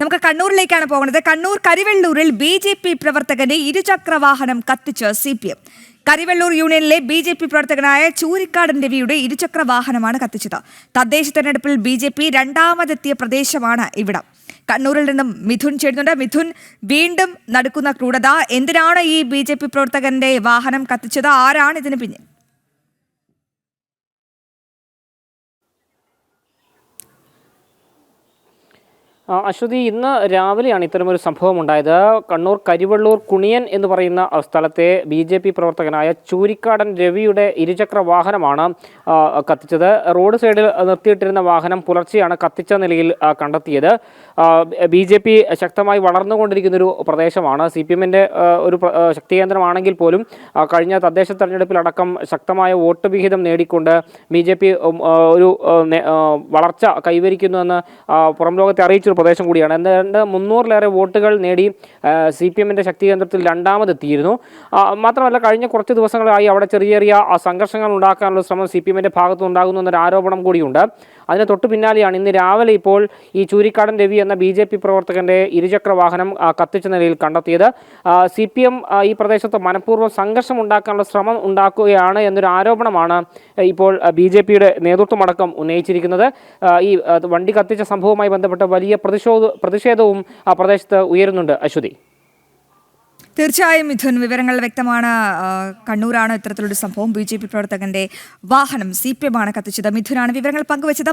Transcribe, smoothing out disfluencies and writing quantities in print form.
നമുക്ക് കണ്ണൂരിലേക്കാണ് പോകുന്നത്. കണ്ണൂർ കരിവെള്ളൂരിൽ BJP പ്രവർത്തകന്റെ ഇരുചക്രവാഹനം കത്തിച്ച് CPM. കരിവെള്ളൂർ യൂണിയനിലെ BJP പ്രവർത്തകനായ ചൂരിക്കാടൻ രവിയുടെ ഇരുചക്രവാഹനമാണ് കത്തിച്ചത്. തദ്ദേശ തെരഞ്ഞെടുപ്പിൽ BJP രണ്ടാമതെത്തിയ പ്രദേശമാണ് ഇവിടം. കണ്ണൂരിൽ നിന്നും മിഥുൻ ചേരുന്നുണ്ട്. മിഥുൻ, വീണ്ടും നടക്കുന്ന ക്രൂരത, എന്തിനാണ് ഈ BJP പ്രവർത്തകന്റെ വാഹനം കത്തിച്ചത്? ആരാണ് ഇതിന് പിന്നിൽ? അശ്വതി, ഇന്ന് രാവിലെയാണ് ഇത്തരമൊരു സംഭവം ഉണ്ടായത്. കണ്ണൂർ കരിവെള്ളൂർ കുണിയൻ എന്ന് പറയുന്ന സ്ഥലത്തെ BJP പ്രവർത്തകനായ ചൂരിക്കാടൻ രവിയുടെ ഇരുചക്ര വാഹനമാണ് കത്തിച്ചത്. റോഡ് സൈഡിൽ നിർത്തിയിട്ടിരുന്ന വാഹനം പുലർച്ചെയാണ് കത്തിച്ച നിലയിൽ കണ്ടെത്തിയത്. BJP ശക്തമായി വളർന്നുകൊണ്ടിരിക്കുന്നൊരു പ്രദേശമാണ്. CPMന്റെ ഒരു ശക്തി കേന്ദ്രമാണെങ്കിൽ പോലും കഴിഞ്ഞ തദ്ദേശ തെരഞ്ഞെടുപ്പിലടക്കം ശക്തമായ വോട്ട് വിഹിതം നേടിക്കൊണ്ട് BJP ഒരു വളർച്ച കൈവരിക്കുന്നുവെന്ന് പുറം ലോകത്തെ അറിയിച്ചൊരു പ്രദേശം കൂടിയാണ്. എന്താണ്ട് 300-ലേറെ വോട്ടുകൾ നേടി CPMന്റെ ശക്തി കേന്ദ്രത്തിൽ രണ്ടാമതെത്തിയിരുന്നു. മാത്രമല്ല, കഴിഞ്ഞ കുറച്ച് ദിവസങ്ങളായി അവിടെ ചെറിയ ചെറിയ സംഘർഷങ്ങൾ ഉണ്ടാക്കാനുള്ള ശ്രമം CPMന്റെ ഭാഗത്തു ഉണ്ടാകുന്നു എന്നൊരു ആരോപണം കൂടിയുണ്ട്. അതിന് തൊട്ടു പിന്നാലെയാണ് ഇന്ന് രാവിലെ ഇപ്പോൾ ഈ ചൂരിക്കാടൻ രവി എന്ന BJP പ്രവർത്തകന്റെ ഇരുചക്ര വാഹനം കത്തിച്ച നിലയിൽ കണ്ടെത്തിയത്. CPM ഈ പ്രദേശത്ത് മനഃപൂർവ്വം സംഘർഷം ഉണ്ടാക്കാനുള്ള ശ്രമം ഉണ്ടാക്കുകയാണ് എന്നൊരു ആരോപണമാണ് ഇപ്പോൾ BJPയുടെ നേതൃത്വമടക്കം ഉന്നയിച്ചിരിക്കുന്നത്. ഈ വണ്ടി കത്തിച്ച സംഭവവുമായി ബന്ധപ്പെട്ട വലിയ പ്രതിഷേധവും ആ പ്രദേശത്ത് ഉയരുന്നുണ്ട്. അശ്വതി, തീർച്ചയായും മിഥുൻ, വിവരങ്ങൾ വ്യക്തമാണ്. കണ്ണൂരാണ് ഇത്തരത്തിലൊരു സംഭവം. BJP പ്രവർത്തകന്റെ വാഹനം CPM ആണ് കത്തിച്ചത്. മിഥുനാണ് വിവരങ്ങൾ പങ്കുവച്ചത്.